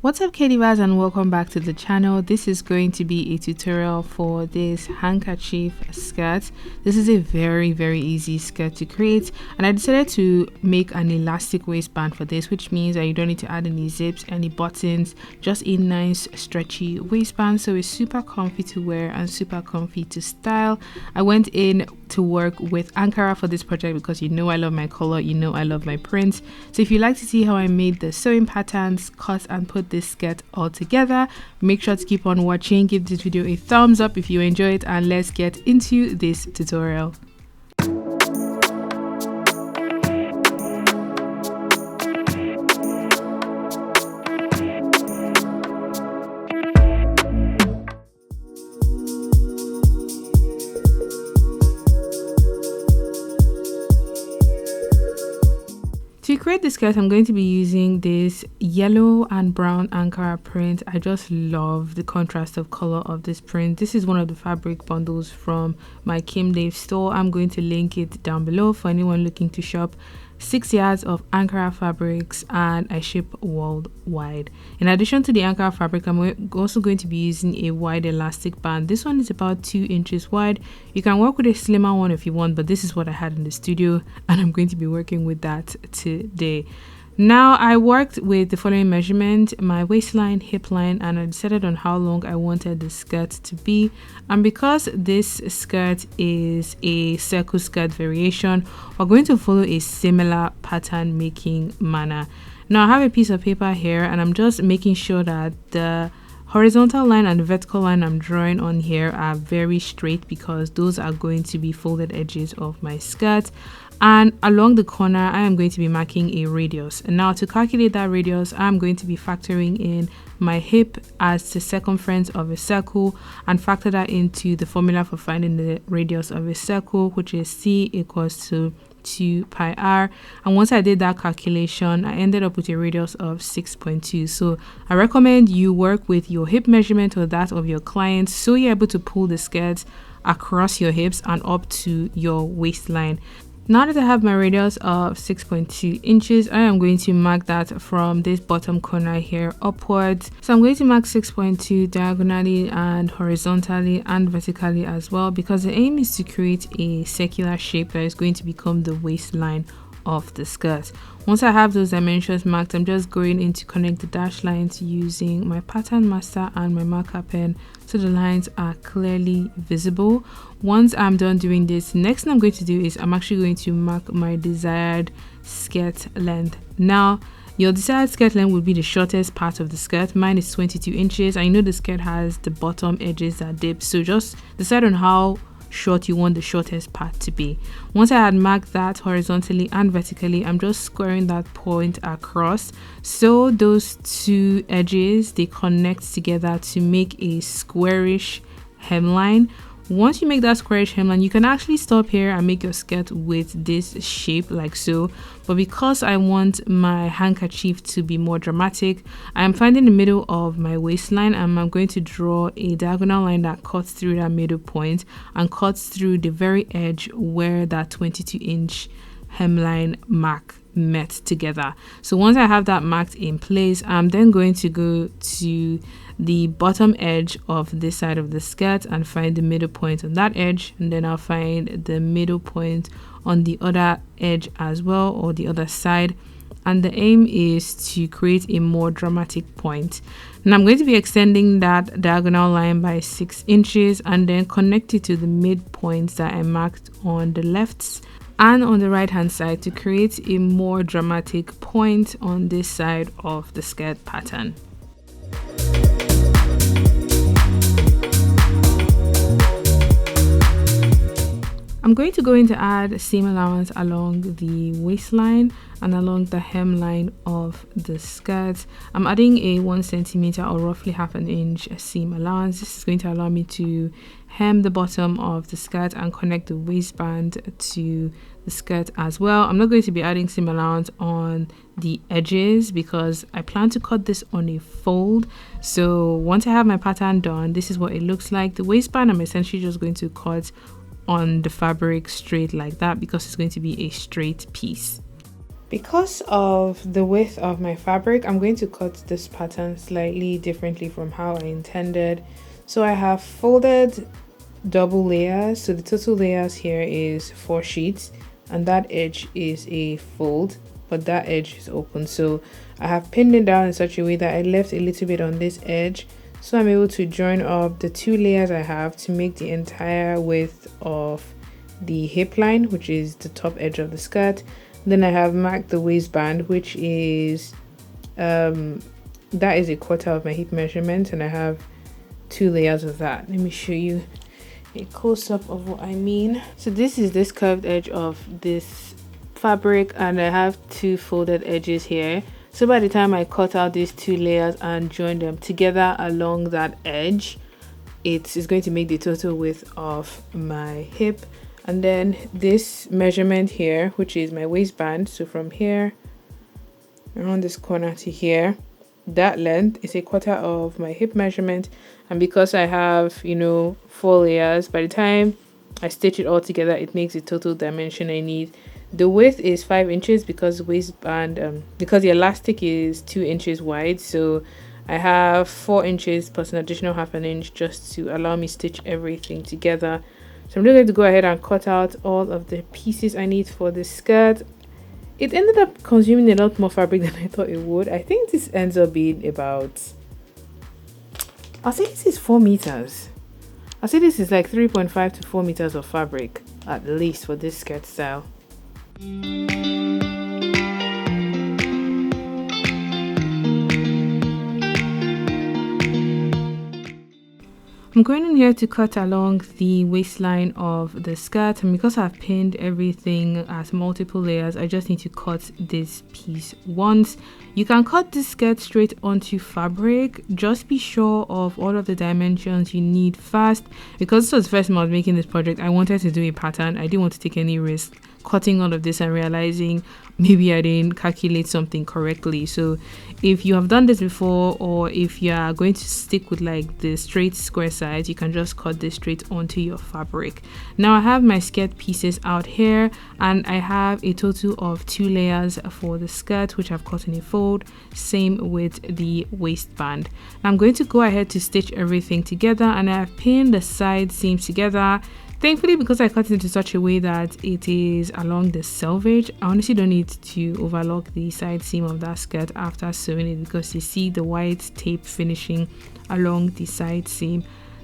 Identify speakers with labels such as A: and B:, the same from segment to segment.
A: What's up, Kadivas, and welcome back to the channel. This is going to be a tutorial for this handkerchief skirt. This is a very easy skirt to create, and I decided to make an elastic waistband for this, which means that you don't need to add any zips, any buttons, just a nice stretchy waistband. So it's super comfy to wear and super comfy to style. I went in to work with Ankara for this project because you know I love my color, you know I love my prints. So if you like to see how I made the sewing patterns, cut and put this skirt all together, make sure to keep on watching. Give this video a thumbs up if you enjoy it, and let's get into this tutorial. To create this skirt, I'm going to be using this yellow and brown Ankara print. I just love the contrast of color of this print. This is one of the fabric bundles from my Kim Dave store. I'm going to link it down below for anyone looking to shop. 6 yards of Ankara fabrics, and I ship worldwide. In addition to the Ankara fabric, I'm also going to be using a wide elastic band. This one is about 2 inches wide. You can work with a slimmer one if you want, but this is what I had in the studio, and I'm going to be working with that today. Now, I worked with the following measurement: my waistline, hip line, and I decided on how long I wanted the skirt to be. And because this skirt is a circle skirt variation, we're going to follow a similar pattern making manner. Now, I have a piece of paper here, and I'm just making sure that the horizontal line and the vertical line I'm drawing on here are very straight, because those are going to be folded edges of my skirt. And along the corner, I am going to be marking a radius. And now to calculate that radius, I'm going to be factoring in my hip as the circumference of a circle, and factor that into the formula for finding the radius of a circle, which is C equals to 2 pi r. And once I did that calculation, I ended up with a radius of 6.2. So I recommend you work with your hip measurement or that of your client, so you're able to pull the skirt across your hips and up to your waistline. Now that I have my radius of 6.2 inches, I am going to mark that from this bottom corner here upwards. So I'm going to mark 6.2 diagonally and horizontally and vertically as well, because the aim is to create a circular shape that is going to become the waistline of the skirt. Once I have those dimensions marked, I'm just going in to connect the dash lines using my pattern master and my marker pen, so the lines are clearly visible. Once I'm done doing this, next thing I'm going to do is I'm actually going to mark my desired skirt length. Now, your desired skirt length will be the shortest part of the skirt. Mine is 22 inches. I know the skirt has the bottom edges that dip, so just decide on how short you want the shortest part to be. Once I had marked that horizontally and vertically, I'm just squaring that point across, so those two edges, they connect together to make a squarish hemline. Once you make that squarish hemline, you can actually stop here and make your skirt with this shape like so. But because I want my handkerchief to be more dramatic, I am finding the middle of my waistline, and I'm going to draw a diagonal line that cuts through that middle point and cuts through the very edge where that 22-inch hemline mark met together. So once I have that marked in place, I'm then going to go to the bottom edge of this side of the skirt and find the middle point on that edge, and then I'll find the middle point on the other edge as well, or the other side, and the aim is to create a more dramatic point. And I'm going to be extending that diagonal line by 6 inches and then connect it to the midpoints that I marked on the left and on the right hand side to create a more dramatic point on this side of the skirt pattern. I'm going to go in to add seam allowance along the waistline and along the hemline of the skirt. I'm adding a 1 centimeter or roughly half an inch seam allowance. This is going to allow me to hem the bottom of the skirt and connect the waistband to the skirt as well. I'm not going to be adding seam allowance on the edges because I plan to cut this on a fold. So once I have my pattern done, this is what it looks like. The waistband, I'm essentially just going to cut on the fabric straight like that because it's going to be a straight piece. Because of the width of my fabric, I'm going to cut this pattern slightly differently from how I intended. So I have folded double layers. So the total layers here is 4 sheets, and that edge is a fold, but that edge is open. So I have pinned it down in such a way that I left a little bit on this edge. So I'm able to join up the 2 layers I have to make the entire width of the hip line, which is the top edge of the skirt. Then I have marked the waistband, which is that is a quarter of my hip measurement, and I have 2 layers of that. Let me show you a close-up of what I mean. So this is this curved edge of this fabric, and I have 2 folded edges here. So by the time I cut out these 2 layers and join them together along that edge, it is going to make the total width of my hip. And then this measurement here, which is my waistband, so from here around this corner to here, that length is a quarter of my hip measurement. And because I have, you know, 4 layers, by the time I stitch it all together, it makes the total dimension I need. The width is 5 inches because the waistband, because the elastic is 2 inches wide, so I have 4 inches plus an additional ½ an inch just to allow me stitch everything together. So I'm just going to go ahead and cut out all of the pieces I need for this skirt. It ended up consuming a lot more fabric than I thought it would. I think this ends up being about, I'll say this is 4 meters. I'll say this is like 3.5 to 4 meters of fabric, at least for this skirt style. I'm going in here to cut along the waistline of the skirt, and because I've pinned everything as multiple layers, I just need to cut this piece once. You can cut this skirt straight onto fabric. Just be sure of all of the dimensions you need first, because this was the first time I was making this project. I wanted to do a pattern. I didn't want to take any risk cutting all of this and realizing maybe I didn't calculate something correctly. So if you have done this before, or if you are going to stick with like the straight square sides, you can just cut this straight onto your fabric. Now I have my skirt pieces out here, and I have a total of 2 layers for the skirt, which I've cut in a fold. Same with the waistband. Now I'm going to go ahead to stitch everything together, and I have pinned the side seams together. Thankfully, because I cut it into such a way that it is along the selvage, I honestly don't need to overlock the side seam of that skirt after sewing it, because you see the white tape finishing along the side seam.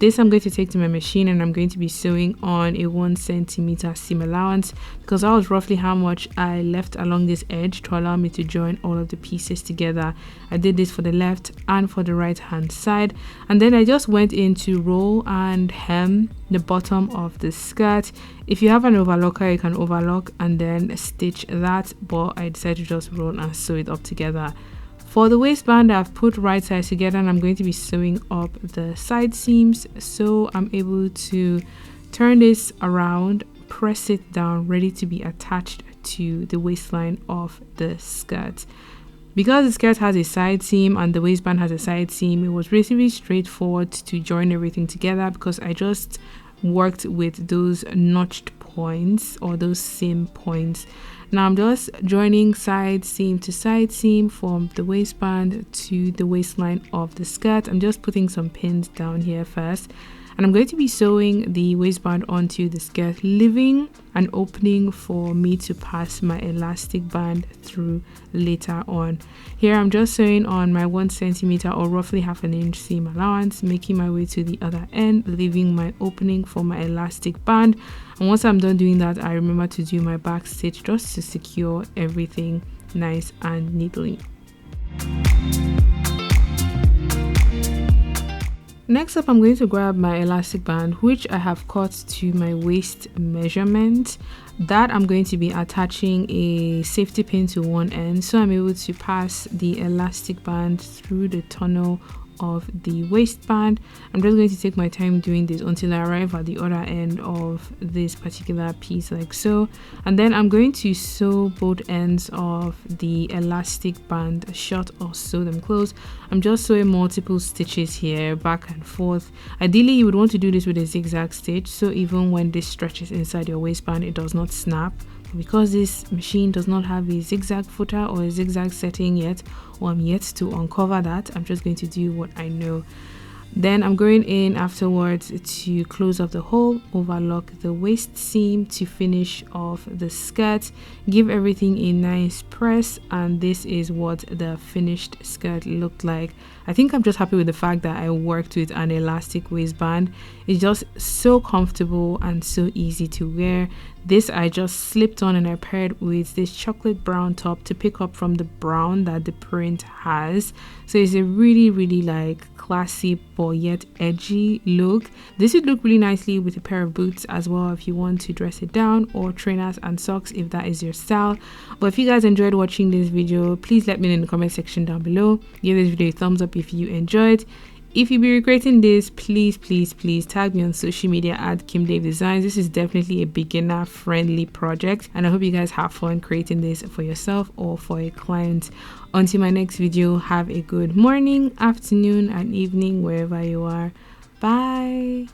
A: This I'm going to take to my machine, and I'm going to be sewing on a 1 centimeter seam allowance, because that was roughly how much I left along this edge to allow me to join all of the pieces together. I did this for the left and for the right hand side, and then I just went in to roll and hem the bottom of the skirt. If you have an overlocker, you can overlock and then stitch that, but I decided to just roll and sew it up together. For the waistband, I've put right sides together, and I'm going to be sewing up the side seams, so I'm able to turn this around, press it down, ready to be attached to the waistline of the skirt. Because the skirt has a side seam and the waistband has a side seam, it was relatively straightforward to join everything together, because I just worked with those notched points, or those seam points. Now I'm just joining side seam to side seam from the waistband to the waistline of the skirt. I'm just putting some pins down here first, and I'm going to be sewing the waistband onto the skirt, leaving an opening for me to pass my elastic band through later on. Here I'm just sewing on my 1 centimeter or roughly ½ an inch seam allowance, making my way to the other end, leaving my opening for my elastic band. And once I'm done doing that, I remember to do my back stitch just to secure everything nice and neatly. Next up, I'm going to grab my elastic band, which I have cut to my waist measurement. That I'm going to be attaching a safety pin to one end, so I'm able to pass the elastic band through the tunnel of the waistband. I'm just going to take my time doing this until I arrive at the other end of this particular piece, like so, and then I'm going to sew both ends of the elastic band shut, or sew them close. I'm just sewing multiple stitches here, back and forth. Ideally you would want to do this with a zigzag stitch, so even when this stretches inside your waistband, it does not snap. because this machine does not have a zigzag footer or a zigzag setting yet, or I'm yet to uncover that, I'm just going to do what I know. Then I'm going in afterwards to close off the hole, overlock the waist seam to finish off the skirt, give everything a nice press, and this is what the finished skirt looked like. I think I'm just happy with the fact that I worked with an elastic waistband. It's just so comfortable and so easy to wear. This I just slipped on and I paired with this chocolate brown top to pick up from the brown that the print has. So it's a really like classy but yet edgy look. This would look really nicely with a pair of boots as well if you want to dress it down, or trainers and socks if that is your style. But if you guys enjoyed watching this video, please let me know in the comment section down below. Give this video a thumbs up if you enjoyed. If you be recreating this, please tag me on social media at KimDaveDesigns. This is definitely a beginner friendly project, and I hope you guys have fun creating this for yourself or for a client. Until my next video, have a good morning, afternoon and evening wherever you are. Bye.